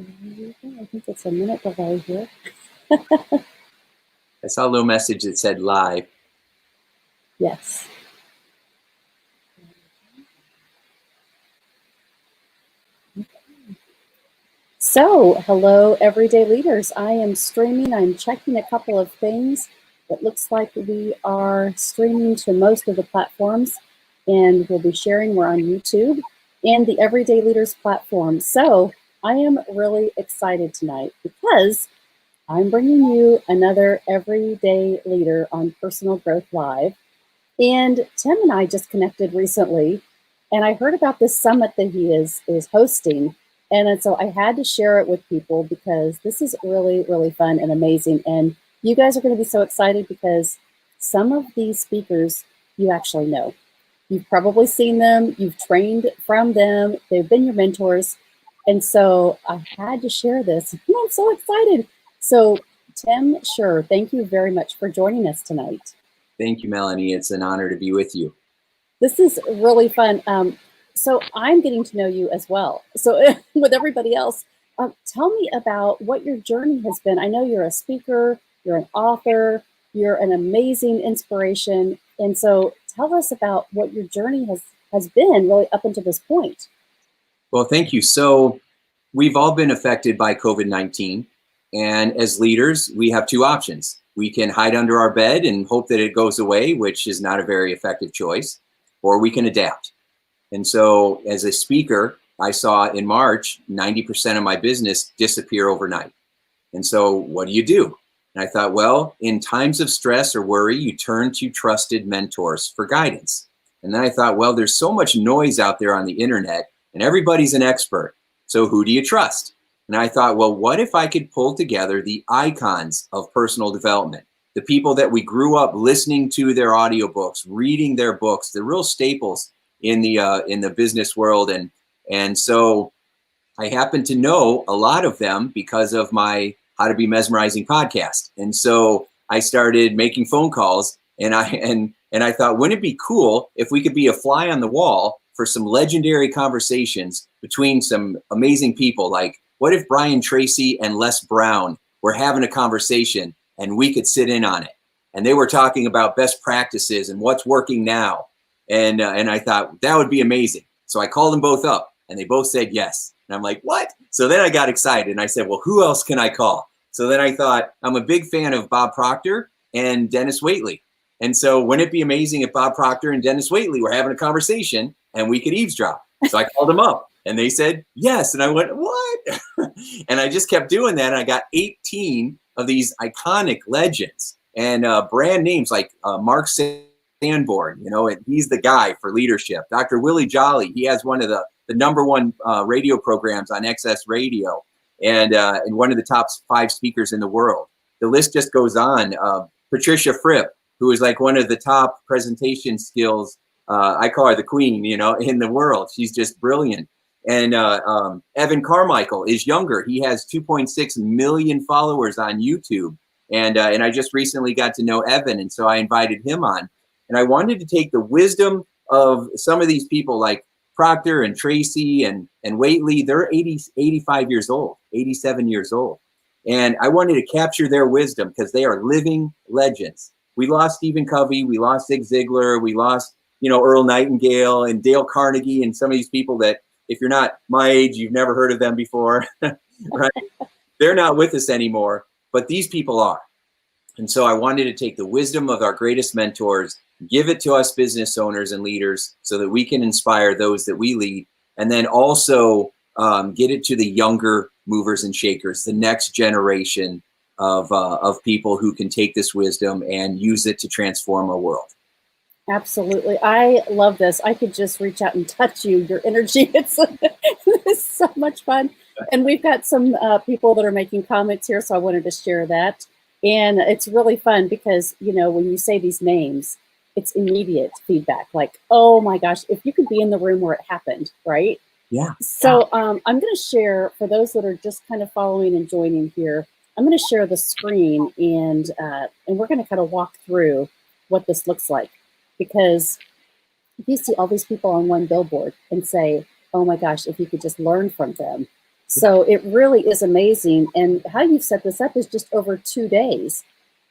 I think it's a minute delay here. I saw a little message that said live. Yes. So, hello, everyday leaders. I am streaming. I'm checking a couple of things. It looks like we are streaming to most of the platforms, and we'll be sharing. We're on YouTube and the Everyday Leaders platform. So, I am really excited tonight because I'm bringing you another Everyday Leader on Personal Growth Live. And Tim and I just connected recently, and I heard about this summit that he is hosting. And so I had to share it with people because this is really, really fun and amazing. And you guys are going to be so excited because some of these speakers you actually know. You've probably seen them, you've trained from them, they've been your mentors. And so I had to share this. I'm so excited. So Tim Shurr, thank you very much for joining us tonight. Thank you, Melanie. It's an honor to be with you. This is really fun. So I'm getting to know you as well. So with everybody else, tell me about what your journey has been. I know you're a speaker, you're an author, you're an amazing inspiration. And so tell us about what your journey has been really up until this point. Well, thank you. So we've all been affected by COVID-19. And as leaders, we have two options. We can hide under our bed and hope that it goes away, which is not a very effective choice, or we can adapt. And so as a speaker, I saw in March, 90% of my business disappear overnight. And so what do? And I thought, well, in times of stress or worry, you turn to trusted mentors for guidance. And then I thought, well, there's so much noise out there on the internet and everybody's an expert. So who do you trust? And I thought, well, what if I could pull together the icons of personal development, the people that we grew up listening to their audiobooks, reading their books, the real staples in the business world. And so I happen to know a lot of them because of my How to Be Mesmerizing podcast. And so I started making phone calls and I thought, wouldn't it be cool if we could be a fly on the wall for some legendary conversations between some amazing people? Like, what if Brian Tracy and Les Brown were having a conversation and we could sit in on it? And they were talking about best practices and what's working now. And I thought that would be amazing. So I called them both up and they both said yes. And I'm like, what? So then I got excited and I said, well, who else can I call? So then I thought, I'm a big fan of Bob Proctor and Dennis Waitley. And so wouldn't it be amazing if Bob Proctor and Dennis Waitley were having a conversation and we could eavesdrop? So I called them up. And they said, yes. And I went, what? And I just kept doing that. And I got 18 of these iconic legends and brand names like Mark Sanborn, he's the guy for leadership. Dr. Willie Jolly, he has one of the number one radio programs on XS Radio and one of the top 5 speakers in the world. The list just goes on. Patricia Fripp, who is like one of the top presentation skills. I call her the queen, in the world. She's just brilliant. And Evan Carmichael is younger. He has 2.6 million followers on YouTube. And I just recently got to know Evan. And so I invited him on. And I wanted to take the wisdom of some of these people like Proctor and Tracy and Waitley. They're 85 years old, 87 years old. And I wanted to capture their wisdom because they are living legends. We lost Stephen Covey. We lost Zig Ziglar. We lost, Earl Nightingale and Dale Carnegie and some of these people that, if you're not my age, you've never heard of them before, right? They're not with us anymore, but these people are. And so I wanted to take the wisdom of our greatest mentors, give it to us business owners and leaders so that we can inspire those that we lead, and then also get it to the younger movers and shakers, the next generation of people who can take this wisdom and use it to transform our world. Absolutely. I love this. I could just reach out and touch you. Your energy, it's so much fun. And we've got some people that are making comments here, so I wanted to share that. And it's really fun because, when you say these names, it's immediate feedback. Like, oh my gosh, if you could be in the room where it happened, right? Yeah. So I'm going to share, for those that are just kind of following and joining here, I'm going to share the screen and we're going to kind of walk through what this looks like. Because if you see all these people on one billboard and say, oh my gosh, if you could just learn from them. So it really is amazing. And how you've set this up is just over 2 days.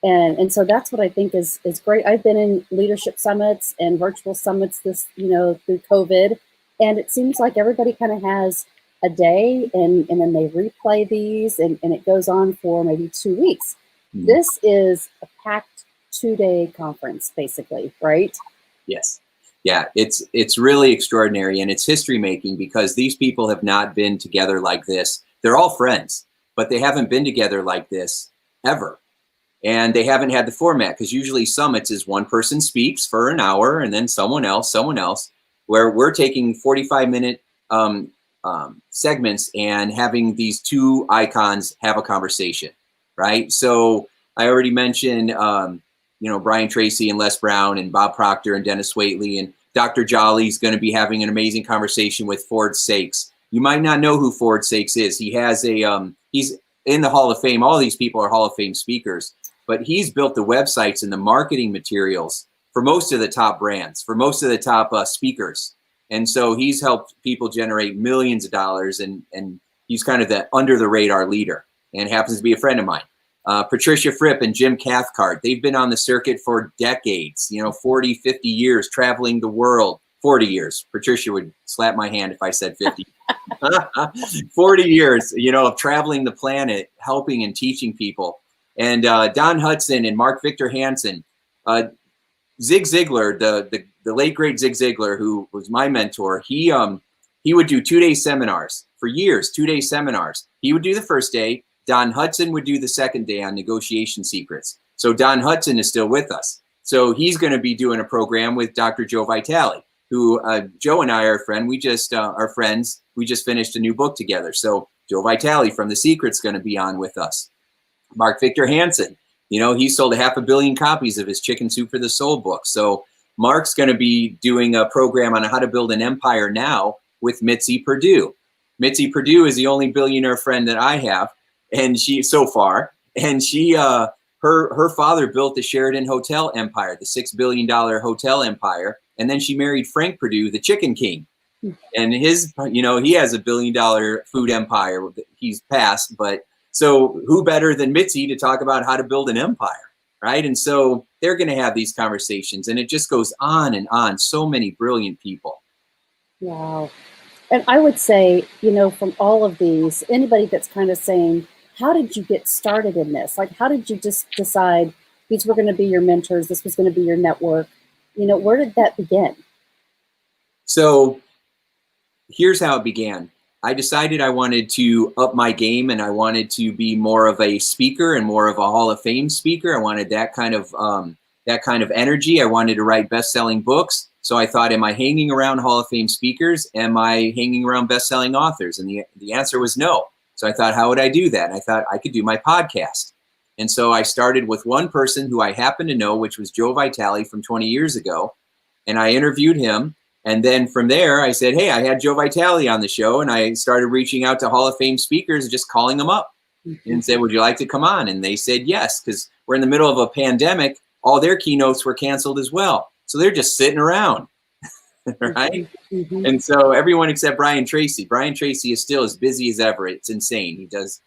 And so that's what I think is great. I've been in leadership summits and virtual summits through COVID, and it seems like everybody kind of has a day and then they replay these and it goes on for maybe 2 weeks. Mhm. This is a packed 2-day conference, basically, right? Yes. Yeah, it's really extraordinary, and it's history making because these people have not been together like this. They're all friends, but they haven't been together like this ever. And they haven't had the format, because usually summits is one person speaks for an hour and then someone else, where we're taking 45-minute segments and having these two icons have a conversation, right? So I already mentioned, Brian Tracy and Les Brown and Bob Proctor and Dennis Waitley, and Dr. Jolly's going to be having an amazing conversation with Ford Sakes. You might not know who Ford Sakes is. He has he's in the Hall of Fame. All these people are Hall of Fame speakers, but he's built the websites and the marketing materials for most of the top brands, for most of the top speakers. And so he's helped people generate millions of dollars, and he's kind of the under the radar leader, and happens to be a friend of mine. Patricia Fripp and Jim Cathcart, they've been on the circuit for decades, 40, 50 years, traveling the world. 40 years. Patricia would slap my hand if I said 50. 40 years, of traveling the planet, helping and teaching people. And Don Hudson and Mark Victor Hansen, Zig Ziglar, the late great Zig Ziglar, who was my mentor, he would do 2-day seminars for years, 2-day seminars. He would do the first day. Don Hudson would do the second day on negotiation secrets. So Don Hudson is still with us. So he's going to be doing a program with Dr. Joe Vitale, who Joe and I are are friends. We just finished a new book together. So Joe Vitale from The Secret's going to be on with us. Mark Victor Hansen, he sold 500 million copies of his Chicken Soup for the Soul book. So Mark's going to be doing a program on how to build an empire now with Mitzi Perdue. Mitzi Perdue is the only billionaire friend that I have, and she her father built the Sheraton Hotel empire, the $6 billion hotel empire, and then she married Frank Perdue, the Chicken King. And he has a $1 billion food empire. He's passed, but so who better than Mitzi to talk about how to build an empire, right? And so they're going to have these conversations, and it just goes on and on. So many brilliant people. Wow. And I would say, from all of these, anybody that's kind of saying, how did you get started in this? Like, how did you just decide these were going to be your mentors, this was going to be your network? Where did that begin? So here's how it began. I decided I wanted to up my game, and I wanted to be more of a speaker and more of a Hall of Fame speaker. I wanted that kind of energy. I wanted to write best-selling books. So I thought, am I hanging around Hall of Fame speakers? Am I hanging around best-selling authors? And the answer was no. So I thought, how would I do that? And I thought I could do my podcast. And so I started with one person who I happened to know, which was Joe Vitale from 20 years ago. And I interviewed him. And then from there, I said, hey, I had Joe Vitale on the show. And I started reaching out to Hall of Fame speakers, just calling them up and said, would you like to come on? And they said yes, because we're in the middle of a pandemic. All their keynotes were canceled as well. So they're just sitting around, right? Mm-hmm. And so everyone except Brian Tracy. Brian Tracy is still as busy as ever. It's insane. He does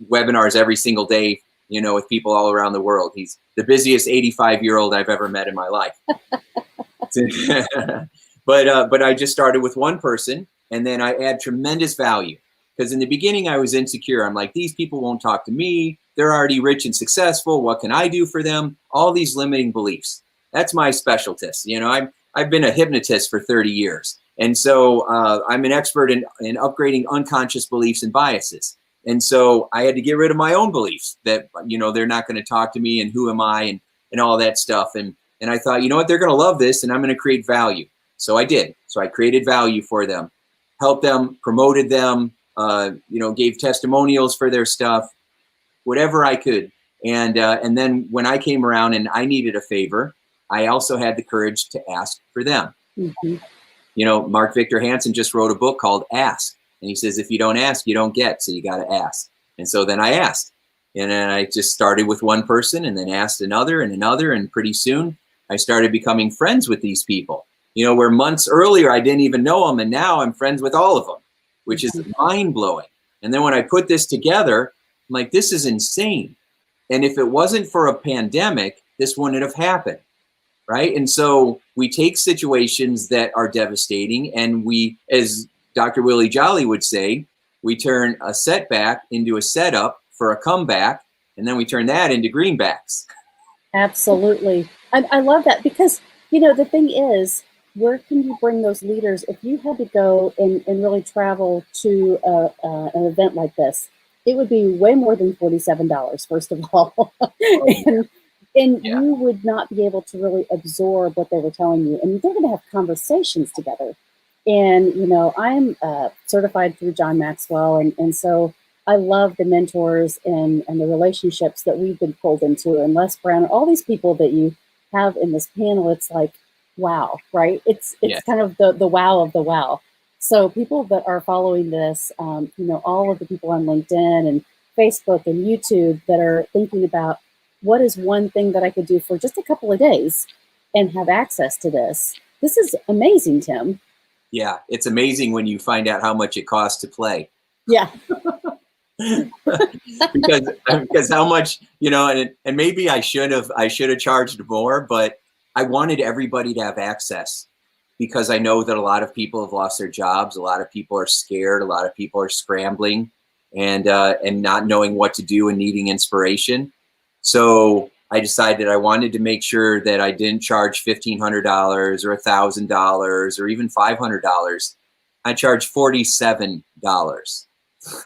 webinars every single day, with people all around the world. He's the busiest 85-year-old I've ever met in my life. But I just started with one person, and then I add tremendous value, because in the beginning I was insecure. I'm like, these people won't talk to me. They're already rich and successful. What can I do for them? All these limiting beliefs. That's my specialty. I've been a hypnotist for 30 years. And so I'm an expert in upgrading unconscious beliefs and biases. And so I had to get rid of my own beliefs that, they're not going to talk to me, and who am I, and all that stuff. And I thought, they're going to love this, and I'm going to create value. So I did. So I created value for them, helped them, promoted them, gave testimonials for their stuff, whatever I could. And then when I came around and I needed a favor, I also had the courage to ask for them. Mm-hmm. Mark Victor Hansen just wrote a book called Ask. And he says, if you don't ask, you don't get. So you got to ask. And so then I asked. And then I just started with one person, and then asked another and another. And pretty soon I started becoming friends with these people. Where months earlier I didn't even know them. And now I'm friends with all of them. which is mind blowing. And then when I put this together, I'm like, this is insane. And if it wasn't for a pandemic, this wouldn't have happened. Right. And so we take situations that are devastating and we, as Dr. Willie Jolly would say, we turn a setback into a setup for a comeback, and then we turn that into greenbacks. Absolutely. I love that because, the thing is, where can you bring those leaders if you had to go and really travel to an event like this? It would be way more than $47, first of all. And Yeah. you would not be able to really absorb what they were telling you. And they're going to have conversations together. And, I'm certified through John Maxwell. And so I love the mentors and the relationships that we've been pulled into. And Les Brown, all these people that you have in this panel, it's like, wow, right? It's kind of the wow of the wow. So people that are following this, all of the people on LinkedIn and Facebook and YouTube that are thinking about what is one thing that I could do for just a couple of days and have access to this. This is amazing, Tim. Yeah, it's amazing when you find out how much it costs to play. Yeah. because how much, and maybe I should have charged more, but I wanted everybody to have access because I know that a lot of people have lost their jobs. A lot of people are scared. A lot of people are scrambling and not knowing what to do and needing inspiration. So I decided I wanted to make sure that I didn't charge $1,500 or $1,000 or even $500. I charged $47.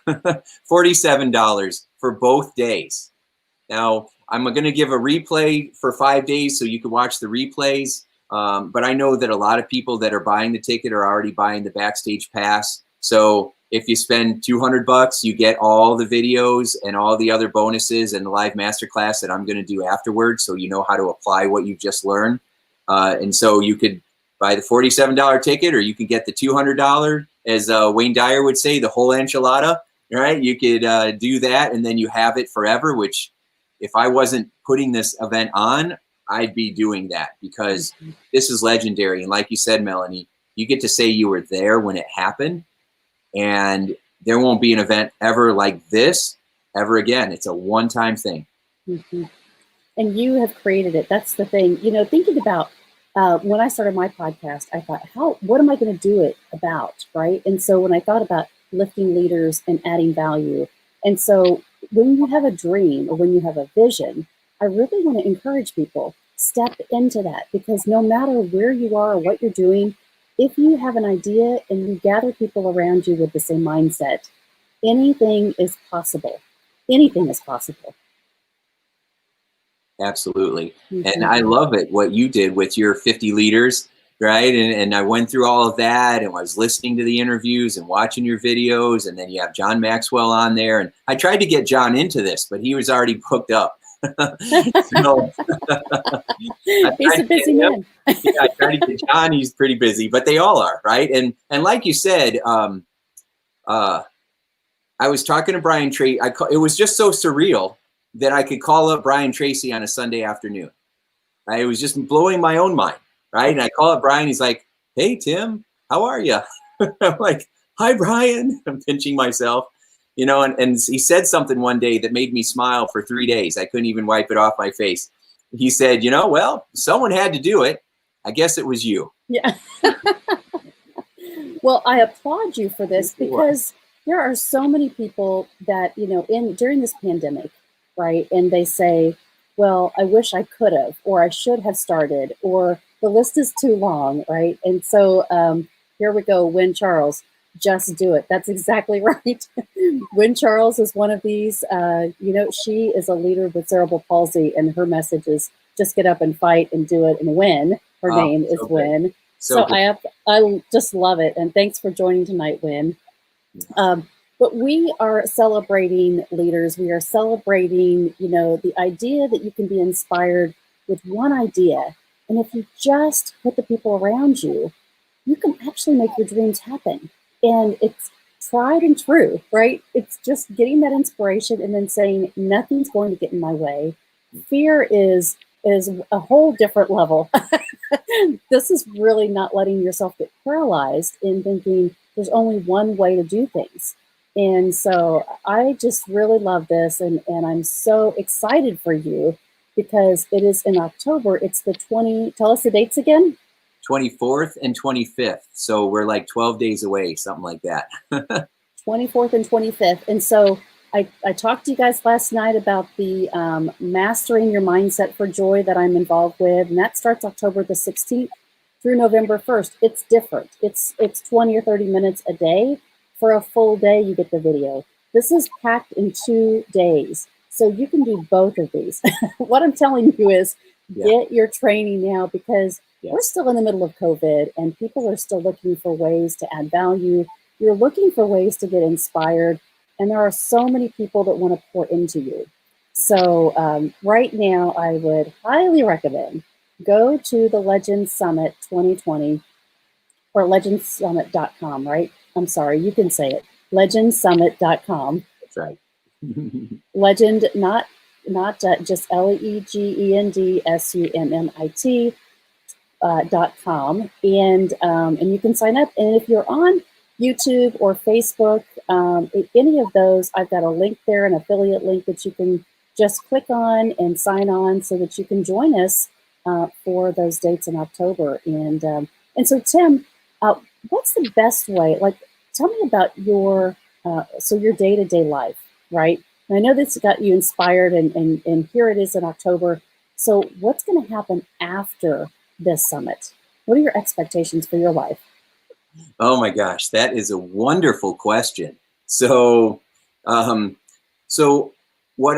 $47 for both days. Now, I'm going to give a replay for 5 days so you can watch the replays. But I know that a lot of people that are buying the ticket are already buying the backstage pass. So if you spend $200, you get all the videos and all the other bonuses and the live masterclass that I'm going to do afterwards. So you know how to apply what you've just learned. And so you could buy the $47 ticket, or you can get the $200, as Wayne Dyer would say, the whole enchilada, right? You could do that, and then you have it forever, which if I wasn't putting this event on, I'd be doing that because this is legendary. And like you said, Melanie, you get to say you were there when it happened, and there won't be an event ever like this ever again. It's a one-time thing. Mm-hmm. And you have created it. That's the thing. Thinking about when I started my podcast, I thought, what am I going to do it about, right? And so when I thought about lifting leaders and adding value, and so when you have a dream or when you have a vision, I really want to encourage people, step into that, because no matter where you are or what you're doing, if you have an idea and you gather people around you with the same mindset, anything is possible. Anything is possible. Absolutely. Mm-hmm. And I love it, what you did with your 50 leaders, right? And I went through all of that and was listening to the interviews and watching your videos. And then you have John Maxwell on there. And I tried to get John into this, but he was already booked up. So, he's a busy man. Yeah, I tried to get John. He's pretty busy, but they all are, right? And like you said, I was talking to Brian Tracy. It was just so surreal that I could call up Brian Tracy on a Sunday afternoon. Right? It was just blowing my own mind, right? And I call up Brian. He's like, "Hey, Tim, how are you?" I'm like, "Hi, Brian." I'm pinching myself. And he said something one day that made me smile for 3 days. I couldn't even wipe it off my face. He said, well, someone had to do it. I guess it was you. Yeah. Well, I applaud you for this because there are so many people that, during this pandemic, right? And they say, well, I wish I could have, or I should have started, or the list is too long, right? And so here we go, Wynn Charles. Just do it. That's exactly right. Wynn Charles is one of these. She is a leader with cerebral palsy, and her message is just get up and fight and do it and win. Her name is Wynn. So I just love it. And thanks for joining tonight, Wynn. But we are celebrating leaders. We are celebrating, the idea that you can be inspired with one idea. And if you just put the people around you, you can actually make your dreams happen. And it's tried and true, right? It's just getting that inspiration and then saying, nothing's going to get in my way. Fear is a whole different level. This is really not letting yourself get paralyzed in thinking, there's only one way to do things. And so I just really love this, and I'm so excited for you because it is in October. It's the 20, tell us the dates again. 24th and 25th. So we're like 12 days away, something like that. 24th and 25th. And so I talked to you guys last night about the Mastering Your Mindset for Joy that I'm involved with, and that starts October the 16th through November 1st. It's different. It's 20 or 30 minutes a day. For a full day, you get the video. This is packed in 2 days. So you can do both of these. What I'm telling you is get your training now, because we're still in the middle of COVID and people are still looking for ways to add value. You're looking for ways to get inspired. And there are so many people that want to pour into you. So right now, I would highly recommend go to the Legends Summit 2020, or legendsummit.com, right? I'm sorry, you can say it. Legendsummit.com. That's right. Legend, not just LEGENDSUMMIT.com, and you can sign up. And if you're on YouTube or Facebook, any of those, I've got a link there, an affiliate link that you can just click on and sign on so that you can join us for those dates in October. And so, Tim, what's the best way? Like, tell me about your day-to-day life, right? And I know this got you inspired, and here it is in October. So what's going to happen after this summit? What are your expectations for your life? Oh my gosh, that is a wonderful question. So what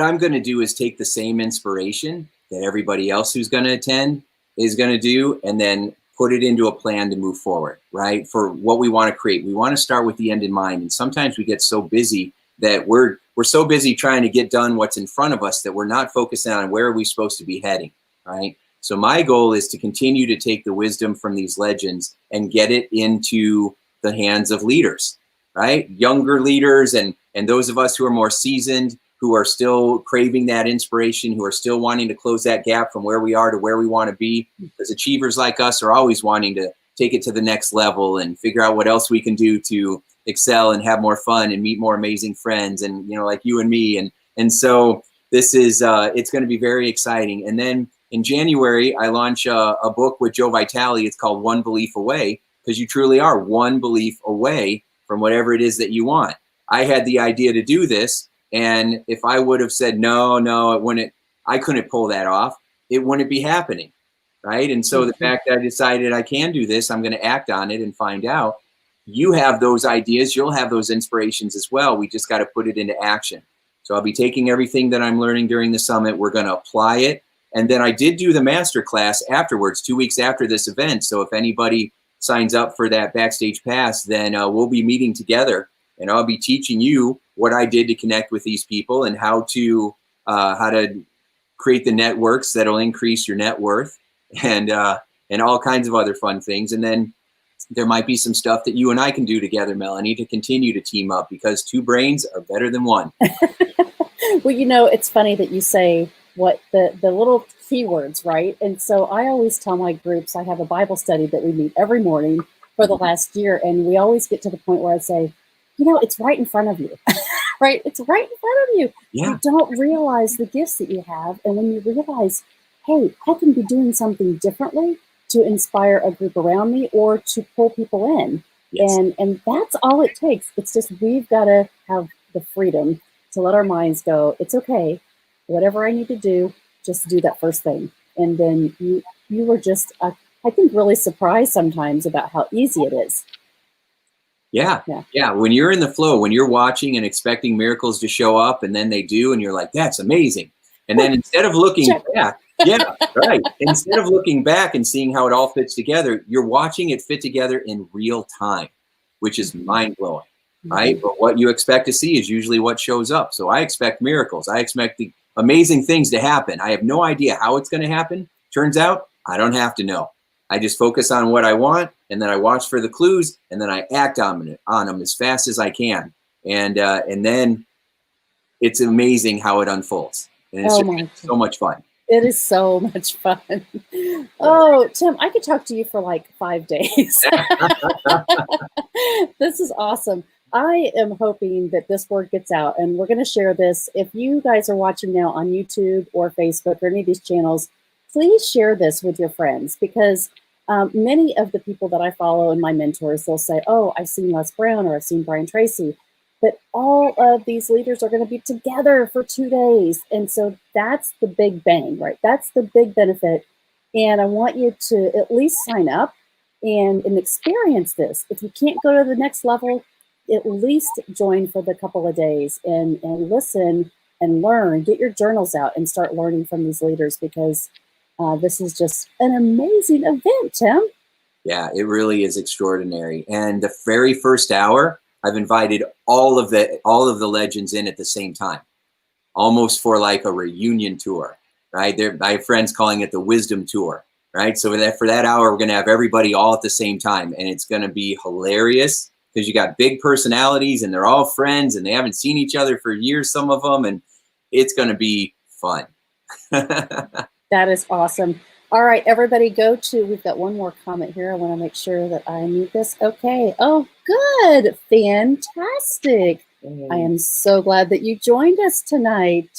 I'm going to do is take the same inspiration that everybody else who's going to attend is going to do, and then put it into a plan to move forward, right? For what we want to create. We want to start with the end in mind. And sometimes we get so busy that we're so busy trying to get done what's in front of us that we're not focusing on where are we supposed to be heading, right? So my goal is to continue to take the wisdom from these legends and get it into the hands of leaders, right? Younger leaders and those of us who are more seasoned, who are still craving that inspiration, who are still wanting to close that gap from where we are to where we want to be. Because achievers like us are always wanting to take it to the next level and figure out what else we can do to excel and have more fun and meet more amazing friends, and like you and me. And so this is it's going to be very exciting. And then in January, I launch a book with Joe Vitale. It's called One Belief Away, because you truly are one belief away from whatever it is that you want. I had the idea to do this, and if I would have said, no, it wouldn't, I couldn't pull that off, it wouldn't be happening, right? And so the fact that I decided I can do this, I'm going to act on it and find out. You have those ideas, you'll have those inspirations as well. We just got to put it into action. So I'll be taking everything that I'm learning during the summit. We're going to apply it. And then I did do the master class afterwards, 2 weeks after this event. So if anybody signs up for that backstage pass, then we'll be meeting together, and I'll be teaching you what I did to connect with these people and how to create the networks that'll increase your net worth, and all kinds of other fun things. And then there might be some stuff that you and I can do together, Melanie, to continue to team up, because 2 brains are better than 1. Well, it's funny that you say what the little keywords, right? And so I always tell my groups, I have a Bible study that we meet every morning for the last year, and we always get to the point where I say, it's right in front of you, right? It's right in front of you. Yeah. You don't realize the gifts that you have. And when you realize, hey, I can be doing something differently to inspire a group around me or to pull people in. Yes. And that's all it takes. It's just, we've got to have the freedom to let our minds go, it's okay, whatever I need to do, just do that first thing. And then you were just, I think, really surprised sometimes about how easy it is. Yeah. When you're in the flow, when you're watching and expecting miracles to show up, and then they do, and you're like, that's amazing. And then instead of looking back, right. Instead of looking back and seeing how it all fits together, you're watching it fit together in real time, which is mind blowing, right? But what you expect to see is usually what shows up. So I expect miracles. I expect the amazing things to happen. I have no idea how it's going to happen. Turns out I don't have to know. I just focus on what I want, and then I watch for the clues, and then I act on them as fast as I can. And then it's amazing how it unfolds. And it's so much fun. It is so much fun. Oh, Tim, I could talk to you for like 5 days. This is awesome. I am hoping that this word gets out, and we're going to share this. If you guys are watching now on YouTube or Facebook or any of these channels, please share this with your friends, because many of the people that I follow and my mentors, they'll say, oh, I've seen Les Brown or I've seen Brian Tracy. But all of these leaders are going to be together for 2 days. And so that's the big bang, right? That's the big benefit. And I want you to at least sign up and experience this. If you can't go to the next level, at least join for the couple of days and listen and learn. Get your journals out and start learning from these leaders, because this is just an amazing event, Tim. Yeah, it really is extraordinary. And the very first hour, I've invited all of the legends in at the same time, almost for like a reunion tour, right? I have friends calling it the wisdom tour, right? So for that hour, we're going to have everybody all at the same time, and it's going to be hilarious because you got big personalities and they're all friends and they haven't seen each other for years, some of them, and it's going to be fun. That is awesome. All right, everybody we've got one more comment here. I want to make sure that I mute this. Okay. Oh, good. Fantastic. I am so glad that you joined us tonight.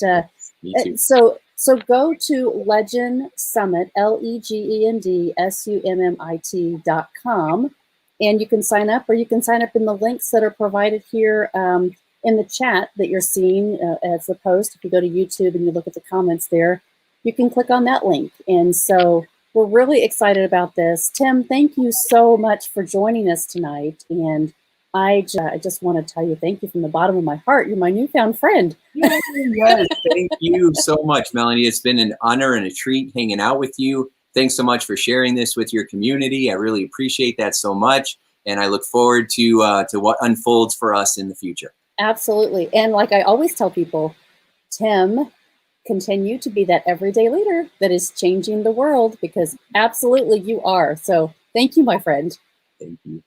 Me too. So go to Legend Summit, LegendSummit.com, and you can sign up, or you can sign up in the links that are provided here in the chat that you're seeing as the post. If you go to YouTube and you look at the comments there, you can click on that link. And so we're really excited about this. Tim, thank you so much for joining us tonight. And I just want to tell you thank you from the bottom of my heart. You're my newfound friend. Yes, thank you so much, Melanie. It's been an honor and a treat hanging out with you. Thanks so much for sharing this with your community. I really appreciate that so much. And I look forward to what unfolds for us in the future. Absolutely. And like I always tell people, Tim, continue to be that everyday leader that is changing the world, because absolutely you are. So thank you, my friend. Thank you.